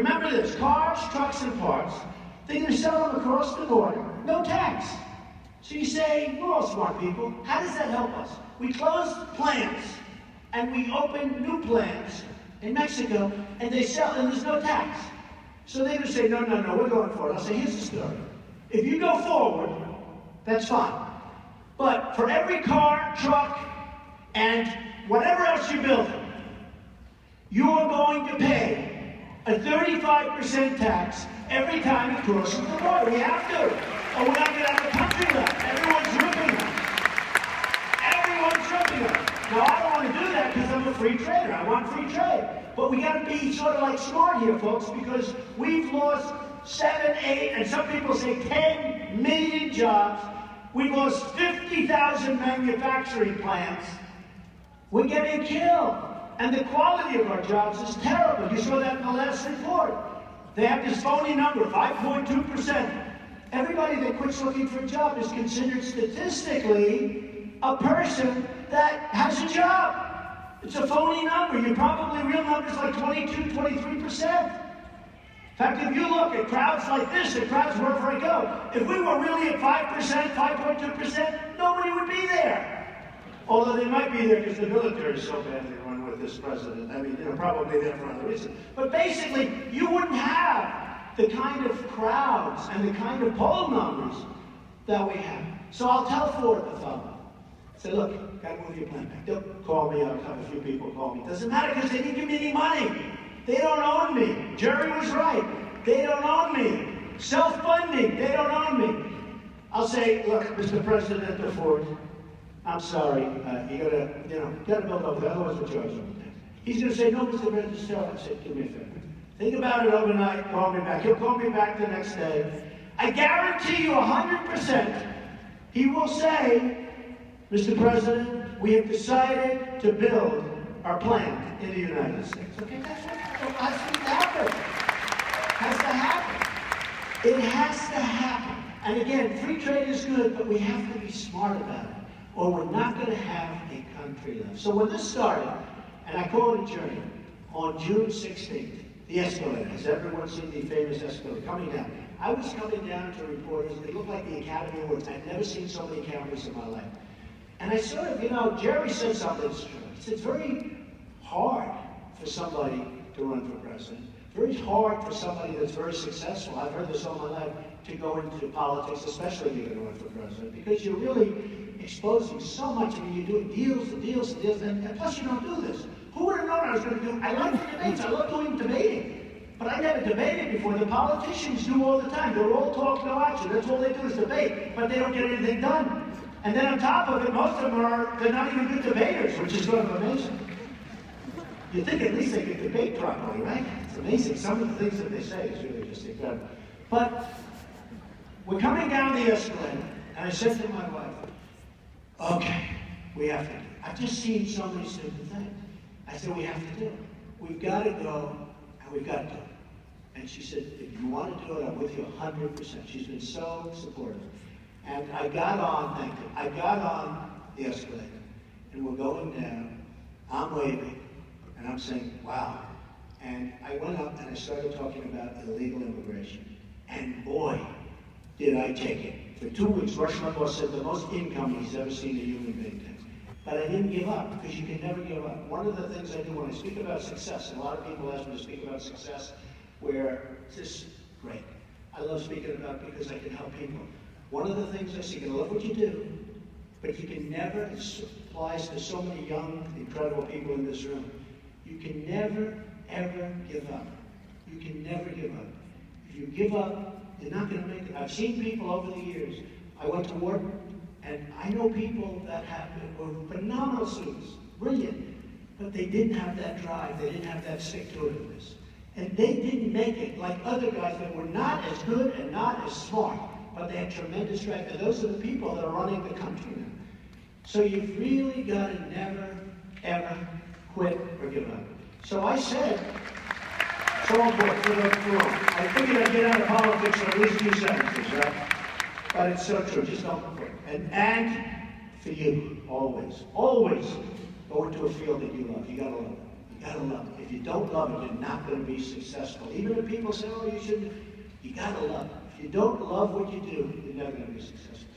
remember this, cars, trucks, and parts, they're going to sell them across the border, no tax. So you say, we're all smart people. How does that help us? We close plants, and we open new plants in Mexico, and they sell, and there's no tax. So they're going to say, no, we're going for it. I'll say, here's the story. If you go forward, that's fine. But for every car, truck, and whatever else you build, you are going to pay a 35% tax every time it crosses the border. We have to, or we're not going to have a country left. Everyone's ripping us. Everyone's ripping us. Now, I don't want to do that because I'm a free trader. I want free trade. But we got to be sort of like smart here, folks, because we've lost 7, 8, and some people say 10 million jobs. We've lost 50,000 manufacturing plants. We're getting killed. And the quality of our jobs is terrible. You saw that in the last report. They have this phony number, 5.2%. Everybody that quits looking for a job is considered statistically a person that has a job. It's a phony number. Your probably real number is like 22, 23%. In fact, if you look at crowds like this, at crowds wherever I go, if we were really at 5%, 5.2%, nobody would be there. Although they might be there because the military is so badly run with this president. I mean, probably there for other reasons. But basically, you wouldn't have the kind of crowds and the kind of poll numbers that we have. So I'll tell Ford the following. Say, look, gotta move your plant back. They'll call me, I'll have a few people call me. Doesn't matter because they didn't give me any money. They don't own me. Jerry was right. They don't own me. Self-funding, they don't own me. I'll say, look, Mr. President of Ford, I'm sorry, you gotta build over there, otherwise we'll charge you. He's gonna say, no, Mr. President, just tell him. I said, do me a favor. Think about it overnight, call me back. He'll call me back the next day. I guarantee you 100%, he will say, Mr. President, we have decided to build our plant in the United States. Okay, that's what has to happen. Has to happen. It has to happen. And again, free trade is good, but we have to be smart about it, or we're not going to have a country left. So when this started, and I call it a journey, on June 16th, the escalator, has everyone seen the famous escalator coming down? I was coming down to reporters, it looked like the Academy Awards. I'd never seen so many cameras in my life. And I sort of, Jerry said something that's true. He said, it's very hard for somebody to run for president. Very hard for somebody that's very successful. I've heard this all my life, to go into politics, especially if you're going to run for president, because you're really exposing so much. I mean, you're doing deals and deals and deals, and plus you don't do this. Who would have known I was going to do? I like the debates. I love doing debating. But I never debated before. The politicians do all the time. They're all talk, no action. That's all they do is debate, but they don't get anything done. And then on top of it, most of them they're not even good debaters, which is sort of amazing. You think at least they could debate properly, right? It's amazing. Some of the things that they say is really just incredible. But we're coming down the escalator, and I said to my wife, okay, we have to do it. I've just seen so many stupid things. I said, we have to do it. We've got to go, and we've got to do it. And she said, if you want to do it, I'm with you 100%. She's been so supportive. And I got on, thank you, I got on the escalator, and we're going down. I'm waving, and I'm saying, wow. And I went up, and I started talking about illegal immigration. And boy, did I take it. For 2 weeks, Rush Limbaugh said the most income he's ever seen a human being take. But I didn't give up, because you can never give up. One of the things I do when I speak about success, and a lot of people ask me to speak about success, where it's just great. I love speaking about it because I can help people. One of the things I say, you can love what you do, but you can never, it applies to so many young, incredible people in this room, you can never, ever give up. You can never give up. If you give up, you're not going to make it. I've seen people over the years. I went to work, and I know people that were phenomenal students, brilliant, but they didn't have that drive. They didn't have that stick-to-itiveness. And they didn't make it like other guys that were not as good and not as smart, but they had tremendous drive. And those are the people that are running the country now. So you've really got to never, ever quit or give up. So I said, so on board, I figured I'd get out of politics for at least 2 sentences, right? But it's so true, just don't quit. And for you, always, always go into a field that you love. You gotta love it. You gotta love it. If you don't love it, you're not gonna be successful. Even if people say, oh, you shouldn't, you gotta love it. If you don't love what you do, you're never gonna be successful.